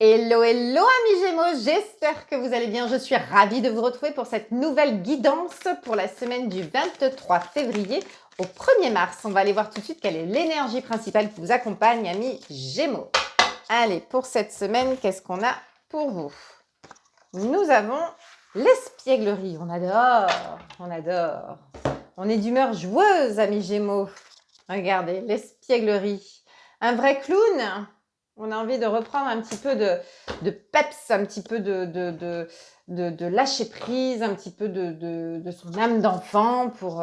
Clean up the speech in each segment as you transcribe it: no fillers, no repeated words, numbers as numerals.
Hello, hello amis Gémeaux, j'espère que vous allez bien. Je suis ravie de vous retrouver pour cette nouvelle guidance pour la semaine du 23 février au 1er mars. On va aller voir tout de suite quelle est l'énergie principale qui vous accompagne, amis Gémeaux. Allez, pour cette semaine, qu'est-ce qu'on a pour vous? Nous avons l'espièglerie. On adore, on adore. On est d'humeur joueuse, amis Gémeaux. Regardez, l'espièglerie. Un vrai clown. On a envie de reprendre un petit peu de peps, un petit peu de lâcher prise, un petit peu de son âme d'enfant pour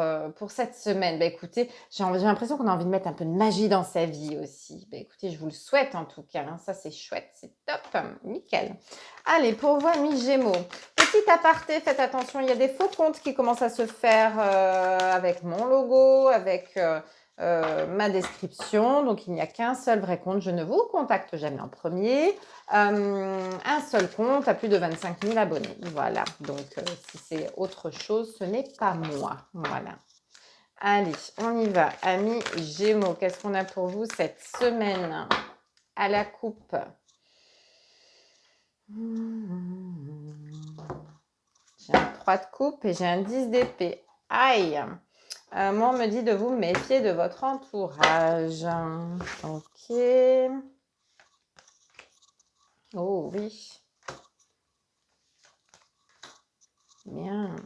cette semaine. Bah, écoutez, j'ai l'impression qu'on a envie de mettre un peu de magie dans sa vie aussi. Bah, écoutez, je vous le souhaite en tout cas. Hein. Ça, c'est chouette, c'est top, nickel. Allez, pour vous, amis Gémeaux, petit aparté, faites attention, il y a des faux comptes qui commencent à se faire avec mon logo, avec... ma description. Donc, il n'y a qu'un seul vrai compte. Je ne vous contacte jamais en premier. Un seul compte à plus de 25 000 abonnés. Voilà. Donc, si c'est autre chose, ce n'est pas moi. Voilà. Allez, on y va. Amis Gémeaux, qu'est-ce qu'on a pour vous cette semaine à la coupe? J'ai un 3 de coupe et j'ai un 10 d'épée. Aïe! Moi, on me dit de vous méfier de votre entourage. Ok. Oh oui. Bien.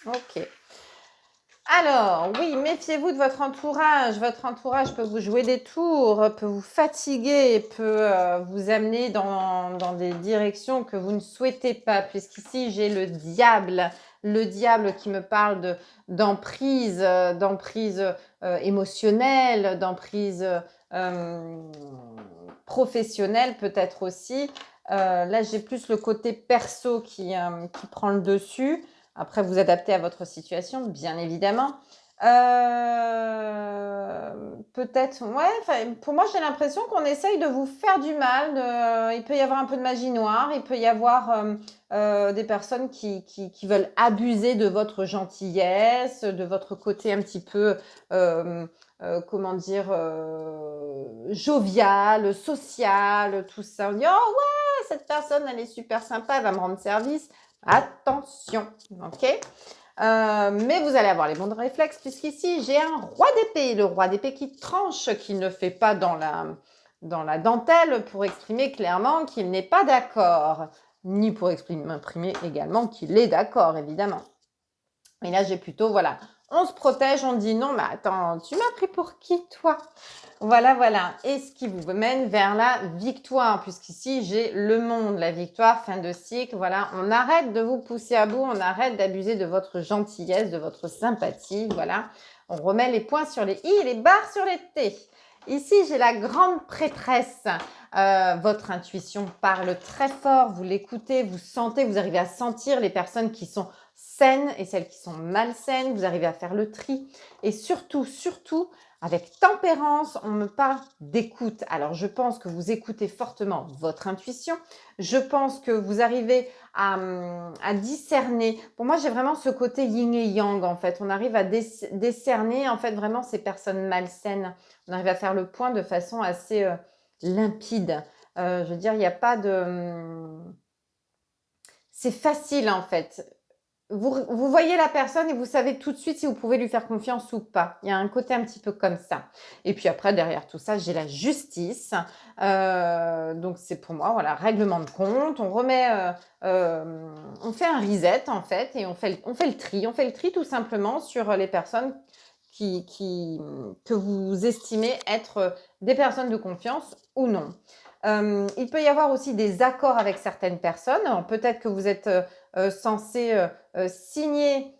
Ok. Alors, oui, méfiez-vous de votre entourage. Votre entourage peut vous jouer des tours, peut vous fatiguer, peut vous amener dans des directions que vous ne souhaitez pas, puisqu'ici, j'ai le diable qui me parle d'emprise, émotionnelle, d'emprise professionnelle peut-être aussi. Là, j'ai plus le côté perso qui prend le dessus. Après, vous adaptez à votre situation, bien évidemment. Peut-être, ouais, pour moi, j'ai l'impression qu'on essaye de vous faire du mal. Il peut y avoir un peu de magie noire, il peut y avoir des personnes qui veulent abuser de votre gentillesse, de votre côté un petit peu, comment dire, jovial, social, tout ça. On dit, oh ouais, cette personne, elle est super sympa, elle va me rendre service. Attention, ok? Mais vous allez avoir les bons réflexes puisqu'ici, j'ai un roi d'épée. Le roi d'épée qui tranche, qui ne fait pas dans la dentelle pour exprimer clairement qu'il n'est pas d'accord, ni pour exprimer également qu'il est d'accord, évidemment. Et là, j'ai plutôt, voilà, on se protège, on dit non, mais attends, tu m'as pris pour qui, toi? Voilà, voilà. Et ce qui vous mène vers la victoire, puisqu'ici, j'ai le monde, la victoire, fin de cycle. Voilà, on arrête de vous pousser à bout, on arrête d'abuser de votre gentillesse, de votre sympathie. Voilà, on remet les points sur les i et les barres sur les t. Ici, j'ai la grande prêtresse. Votre intuition parle très fort, vous l'écoutez, vous sentez, vous arrivez à sentir les personnes qui sont saines et celles qui sont malsaines. Vous arrivez à faire le tri. Et surtout, avec tempérance, on me parle d'écoute. Alors, je pense que vous écoutez fortement votre intuition. Je pense que vous arrivez à discerner. Pour moi, j'ai vraiment ce côté yin et yang, en fait. On arrive à décerner, en fait, vraiment ces personnes malsaines. On arrive à faire le point de façon assez limpide. Je veux dire, il n'y a pas de... C'est facile, en fait. Vous voyez la personne et vous savez tout de suite si vous pouvez lui faire confiance ou pas. Il y a un côté un petit peu comme ça. Et puis après, derrière tout ça, j'ai la justice. Donc c'est pour moi, voilà, règlement de compte. On remet, on fait un reset en fait et on fait le tri. On fait le tri tout simplement sur les personnes que vous estimez être des personnes de confiance ou non. Il peut y avoir aussi des accords avec certaines personnes. Peut-être que vous êtes censé signer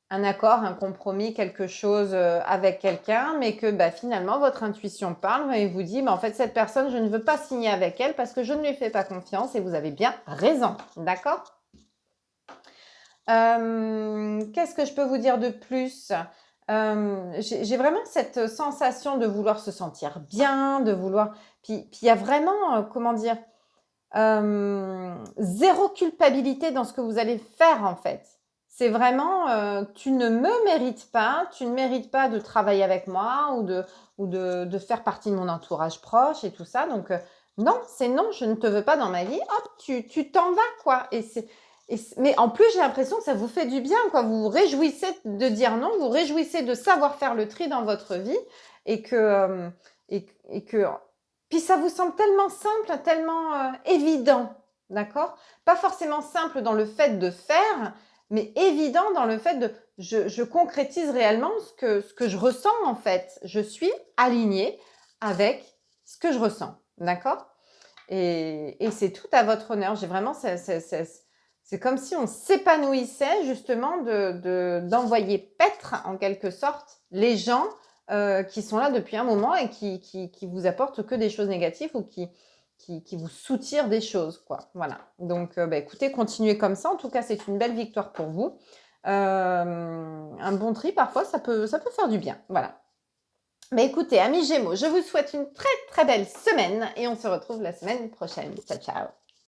un accord, un compromis, quelque chose avec quelqu'un, mais que finalement votre intuition parle et vous dit en fait cette personne, je ne veux pas signer avec elle parce que je ne lui fais pas confiance et vous avez bien raison, d'accord? Qu'est-ce que je peux vous dire de plus? J'ai vraiment cette sensation de vouloir se sentir bien, de vouloir... Puis il y a vraiment, comment dire, zéro culpabilité dans ce que vous allez faire en fait. C'est vraiment, tu ne me mérites pas, tu ne mérites pas de travailler avec moi ou de faire partie de mon entourage proche et tout ça. Donc, non, c'est non, je ne te veux pas dans ma vie. Hop, tu t'en vas, quoi. Mais en plus, j'ai l'impression que ça vous fait du bien, quoi. Vous vous réjouissez de dire non, vous vous réjouissez de savoir faire le tri dans votre vie et et que puis ça vous semble tellement simple, tellement évident, d'accord? Pas forcément simple dans le fait de faire, mais évident dans le fait de je concrétise réellement ce que je ressens en fait. Je suis alignée avec ce que je ressens, d'accord? Et c'est tout à votre honneur. J'ai vraiment, c'est comme si on s'épanouissait justement d'envoyer paître en quelque sorte les gens qui sont là depuis un moment et qui vous apportent que des choses négatives ou qui vous soutirent des choses, quoi. Voilà. Donc, bah, écoutez, continuez comme ça. En tout cas, c'est une belle victoire pour vous. Un bon tri, parfois, ça peut faire du bien. Voilà. Mais écoutez, amis Gémeaux, je vous souhaite une très très belle semaine et on se retrouve la semaine prochaine. Ciao, ciao.